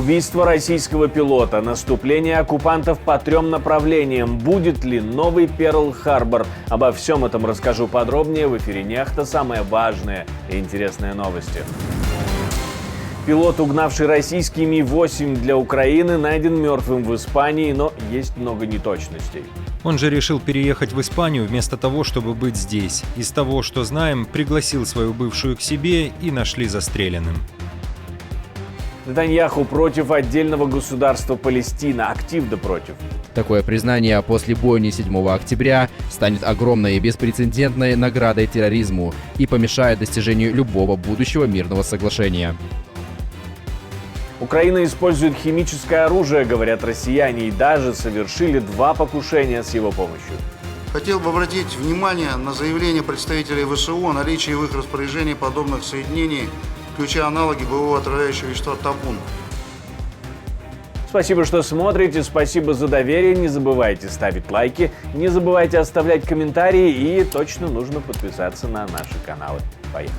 Убийство российского пилота, наступление оккупантов по 3 направлениям. Будет ли новый Перл-Харбор? Обо всем этом расскажу подробнее в эфире «Нехта». Самые важные и интересные новости. Пилот, угнавший российский Ми-8 для Украины, найден мертвым в Испании, но есть много неточностей. Он же решил переехать в Испанию вместо того, чтобы быть здесь. Из того, что знаем, пригласил свою бывшую к себе и нашли застреленным. Нетаньяху против отдельного государства Палестина. Активно против. Такое признание после бойни 7 октября станет огромной и беспрецедентной наградой терроризму и помешает достижению любого будущего мирного соглашения. Украина использует химическое оружие, говорят россияне, и даже совершили 2 покушения с его помощью. Хотел бы обратить внимание на заявление представителей ВСУ о наличии в их распоряжении подобных соединений, включая аналоги боевого отравляющего вещества табун. Спасибо, что смотрите, спасибо за доверие, не забывайте ставить лайки, не забывайте оставлять комментарии и точно нужно подписаться на наши каналы. Поехали!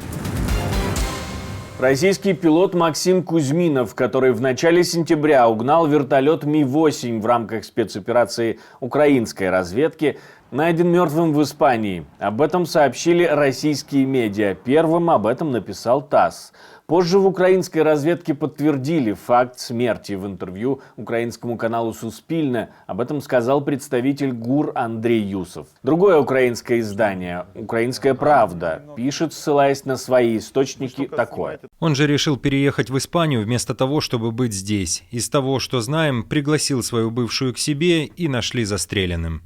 Российский пилот Максим Кузьминов, который в начале сентября угнал вертолет Ми-8 в рамках спецоперации украинской разведки, найден мертвым в Испании. Об этом сообщили российские медиа. Первым об этом написал ТАСС. Позже в украинской разведке подтвердили факт смерти. В интервью украинскому каналу «Суспильне» об этом сказал представитель ГУР Андрей Юсов. Другое украинское издание «Украинская правда» пишет, ссылаясь на свои источники, такое. Он же решил переехать в Испанию вместо того, чтобы быть здесь. Из того, что знаем, пригласил свою бывшую к себе и нашли застреленным.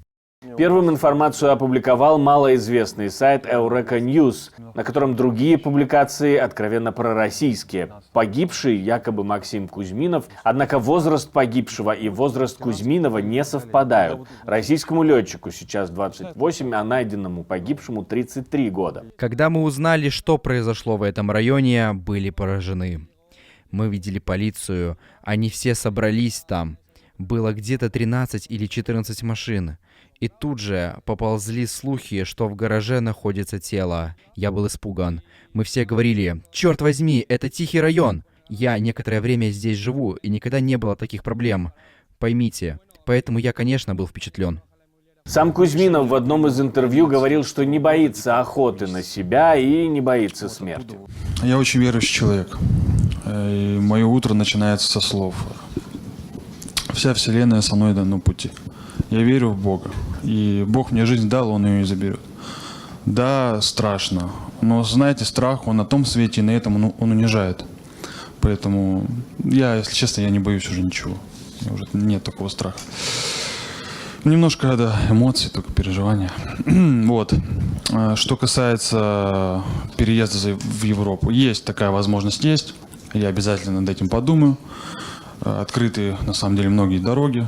Первым информацию опубликовал малоизвестный сайт Eureka News, на котором другие публикации откровенно пророссийские. Погибший якобы Максим Кузьминов, однако возраст погибшего и возраст Кузьминова не совпадают. Российскому летчику сейчас 28, а найденному погибшему 33 года. Когда мы узнали, что произошло в этом районе, были поражены. Мы видели полицию, они все собрались там. Было где-то 13 или 14 машин. И тут же поползли слухи, что в гараже находится тело. Я был испуган. Мы все говорили: «Черт возьми, это тихий район!» Я некоторое время здесь живу, и никогда не было таких проблем. Поймите, поэтому я, конечно, был впечатлен. Сам Кузьминов в одном из интервью говорил, что не боится охоты на себя и не боится смерти. Я очень верующий человек. И мое утро начинается со слов. Вся вселенная со мной на одном пути. Я верю в Бога. И Бог мне жизнь дал, Он ее и заберет. Да, страшно. Но, знаете, страх, он на том свете, и на этом он унижает. Поэтому я, если честно, я не боюсь уже ничего. У меня уже нет такого страха. Немножко, да, эмоций, только переживания. Вот. Что касается переезда в Европу. Есть такая возможность, есть. Я обязательно над этим подумаю. Открыты, на самом деле, многие дороги.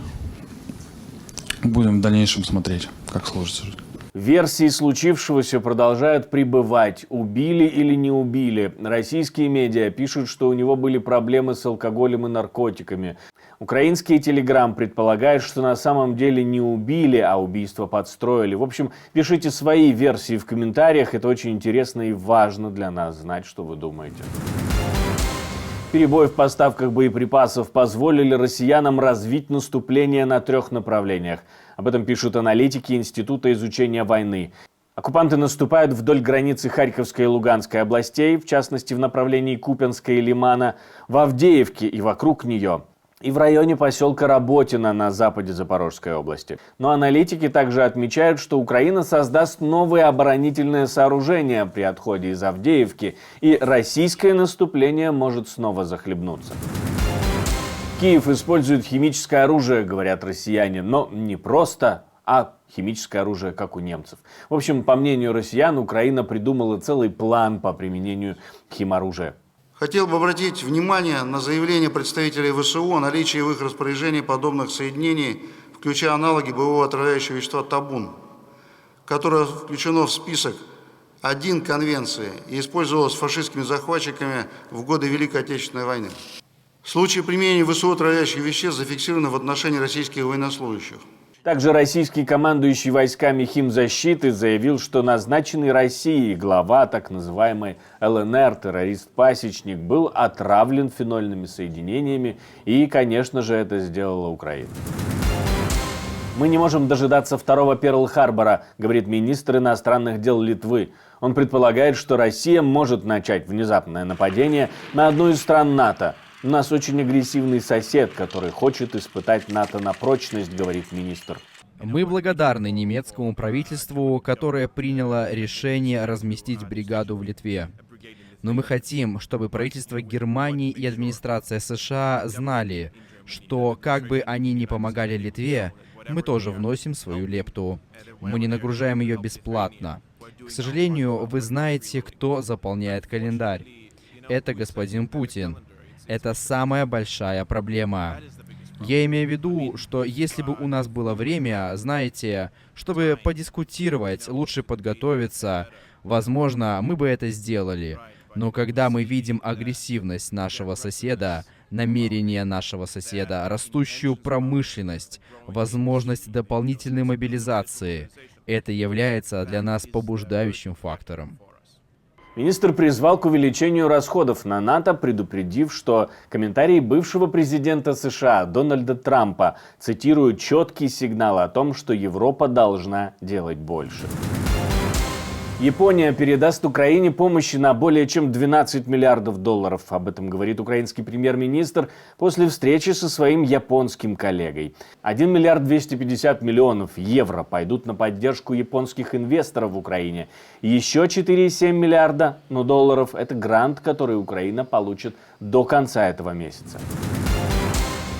Будем в дальнейшем смотреть, как сложится жизнь. Версии случившегося продолжают прибывать. Убили или не убили. Российские медиа пишут, что у него были проблемы с алкоголем и наркотиками. Украинские телеграм предполагают, что на самом деле не убили, а убийство подстроили. В общем, пишите свои версии в комментариях. Это очень интересно и важно для нас знать, что вы думаете. Перебои в поставках боеприпасов позволили россиянам развить наступление на 3 направлениях. Об этом пишут аналитики Института изучения войны. Оккупанты наступают вдоль границы Харьковской и Луганской областей, в частности в направлении Купянска и Лимана, в Авдеевке и вокруг нее, и в районе поселка Работино на западе Запорожской области. Но аналитики также отмечают, что Украина создаст новые оборонительные сооружения при отходе из Авдеевки, и российское наступление может снова захлебнуться. Киев использует химическое оружие, говорят россияне, но не просто, а химическое оружие, как у немцев. В общем, по мнению россиян, Украина придумала целый план по применению химоружия. Хотел бы обратить внимание на заявление представителей ВСУ о наличии в их распоряжении подобных соединений, включая аналоги боевого отравляющего вещества табун, которое включено в список 1 Конвенции и использовалось фашистскими захватчиками в годы Великой Отечественной войны. Случаи применения ВСУ отравляющих веществ зафиксированы в отношении российских военнослужащих. Также российский командующий войсками химзащиты заявил, что назначенный Россией глава так называемой ЛНР, террорист-пасечник, был отравлен фенольными соединениями, и, конечно же, это сделала Украина. «Мы не можем дожидаться второго Перл-Харбора», говорит министр иностранных дел Литвы. Он предполагает, что Россия может начать внезапное нападение на одну из стран НАТО. «У нас очень агрессивный сосед, который хочет испытать НАТО на прочность», говорит министр. Мы благодарны немецкому правительству, которое приняло решение разместить бригаду в Литве. Но мы хотим, чтобы правительство Германии и администрация США знали, что как бы они ни помогали Литве, мы тоже вносим свою лепту. Мы не нагружаем ее бесплатно. К сожалению, вы знаете, кто заполняет календарь. Это господин Путин. Это самая большая проблема. Я имею в виду, что если бы у нас было время, знаете, чтобы подискутировать, лучше подготовиться, возможно, мы бы это сделали. Но когда мы видим агрессивность нашего соседа, намерения нашего соседа, растущую промышленность, возможность дополнительной мобилизации, это является для нас побуждающим фактором. Министр призвал к увеличению расходов на НАТО, предупредив, что комментарии бывшего президента США Дональда Трампа цитируют четкий сигнал о том, что Европа должна делать больше. Япония передаст Украине помощи на более чем 12 миллиардов долларов. Об этом говорит украинский премьер-министр после встречи со своим японским коллегой. 1 миллиард 250 миллионов евро пойдут на поддержку японских инвесторов в Украине. Еще 4,7 миллиарда долларов – это грант, который Украина получит до конца этого месяца.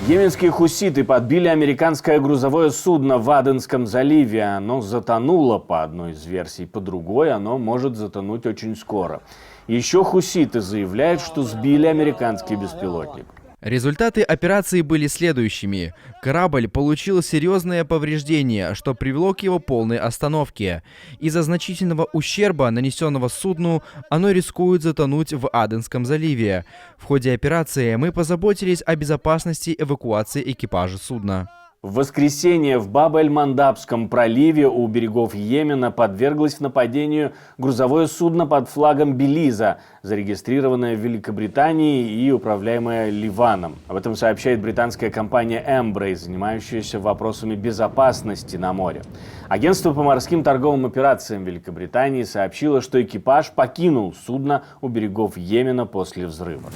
Йеменские хуситы подбили американское грузовое судно в Аденском заливе. Оно затонуло по одной из версий, по другой оно может затонуть очень скоро. Еще хуситы заявляют, что сбили американский беспилотник. Результаты операции были следующими. Корабль получил серьезные повреждения, что привело к его полной остановке. Из-за значительного ущерба, нанесенного судну, оно рискует затонуть в Аденском заливе. В ходе операции мы позаботились о безопасности эвакуации экипажа судна. В воскресенье в Баб-эль-Мандабском проливе у берегов Йемена подверглось нападению грузовое судно под флагом Белиза, зарегистрированное в Великобритании и управляемое Ливаном. Об этом сообщает британская компания Embrace, занимающаяся вопросами безопасности на море. Агентство по морским торговым операциям Великобритании сообщило, что экипаж покинул судно у берегов Йемена после взрыва.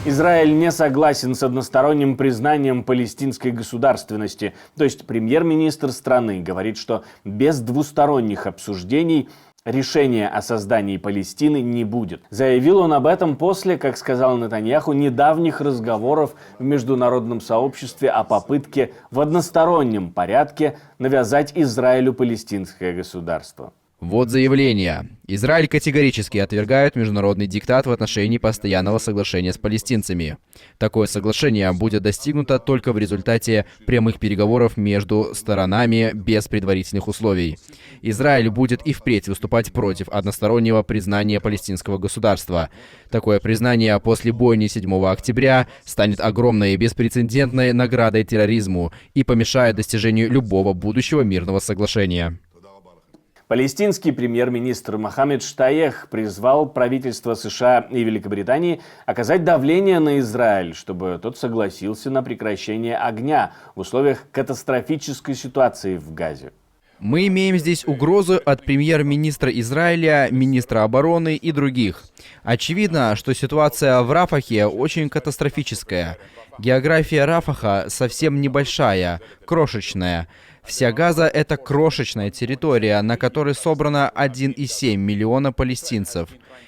Израиль не согласен с односторонним признанием палестинской государственности. То есть премьер-министр страны говорит, что без двусторонних обсуждений решения о создании Палестины не будет. Заявил он об этом после, как сказал Нетаньяху, недавних разговоров в международном сообществе о попытке в одностороннем порядке навязать Израилю палестинское государство. Вот заявление. Израиль категорически отвергает международный диктат в отношении постоянного соглашения с палестинцами. Такое соглашение будет достигнуто только в результате прямых переговоров между сторонами без предварительных условий. Израиль будет и впредь выступать против одностороннего признания палестинского государства. Такое признание после бойни 7 октября станет огромной беспрецедентной наградой терроризму и помешает достижению любого будущего мирного соглашения. Палестинский премьер-министр Мохаммед Штаех призвал правительства США и Великобритании оказать давление на Израиль, чтобы тот согласился на прекращение огня в условиях катастрофической ситуации в Газе. Мы имеем здесь угрозу от премьер-министра Израиля, министра обороны и других. Очевидно, что ситуация в Рафахе очень катастрофическая. География Рафаха совсем небольшая, крошечная. Вся Газа — это крошечная территория, на которой собрано 1,7 миллиона палестинцев.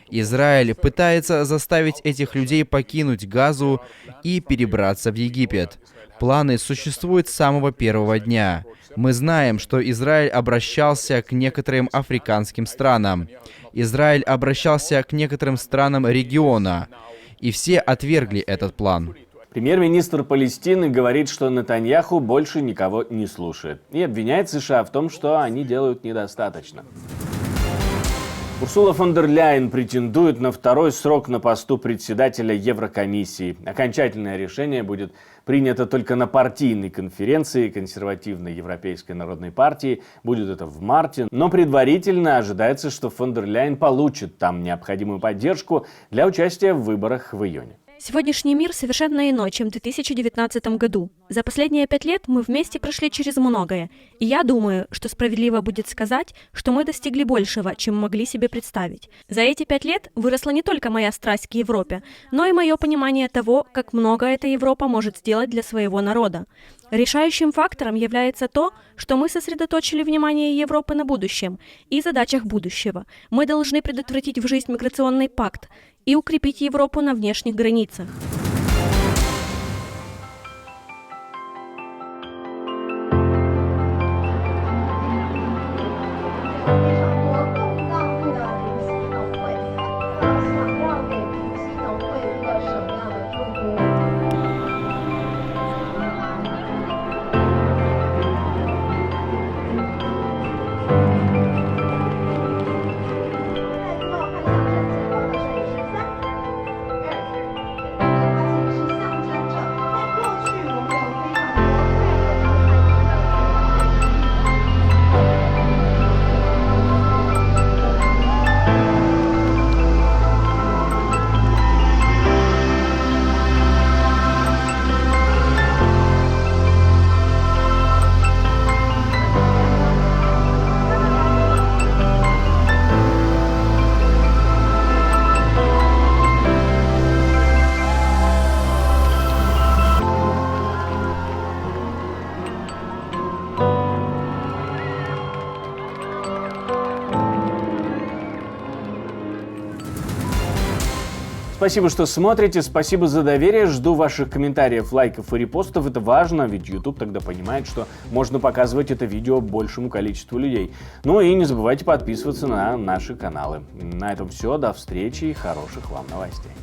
Израиль пытается заставить этих людей покинуть Газу и перебраться в Египет. Планы существуют с самого первого дня. Мы знаем, что Израиль обращался к некоторым африканским странам. Израиль обращался к некоторым странам региона. И все отвергли этот план. Премьер-министр Палестины говорит, что Нетаньяху больше никого не слушает. И обвиняет США в том, что они делают недостаточно. Урсула фон дер Ляйен претендует на второй срок на посту председателя Еврокомиссии. Окончательное решение будет принято только на партийной конференции консервативной Европейской народной партии. Будет это в марте. Но предварительно ожидается, что фон дер Ляйен получит там необходимую поддержку для участия в выборах в июне. Сегодняшний мир совершенно иной, чем в 2019 году. За последние 5 лет мы вместе прошли через многое. И я думаю, что справедливо будет сказать, что мы достигли большего, чем могли себе представить. За эти 5 лет выросла не только моя страсть к Европе, но и мое понимание того, как много эта Европа может сделать для своего народа. Решающим фактором является то, что мы сосредоточили внимание Европы на будущем и задачах будущего. Мы должны предотвратить в жизнь миграционный пакт и укрепить Европу на внешних границах. Спасибо, что смотрите, спасибо за доверие, жду ваших комментариев, лайков и репостов, это важно, ведь YouTube тогда понимает, что можно показывать это видео большему количеству людей. Ну и не забывайте подписываться на наши каналы. На этом все, до встречи и хороших вам новостей.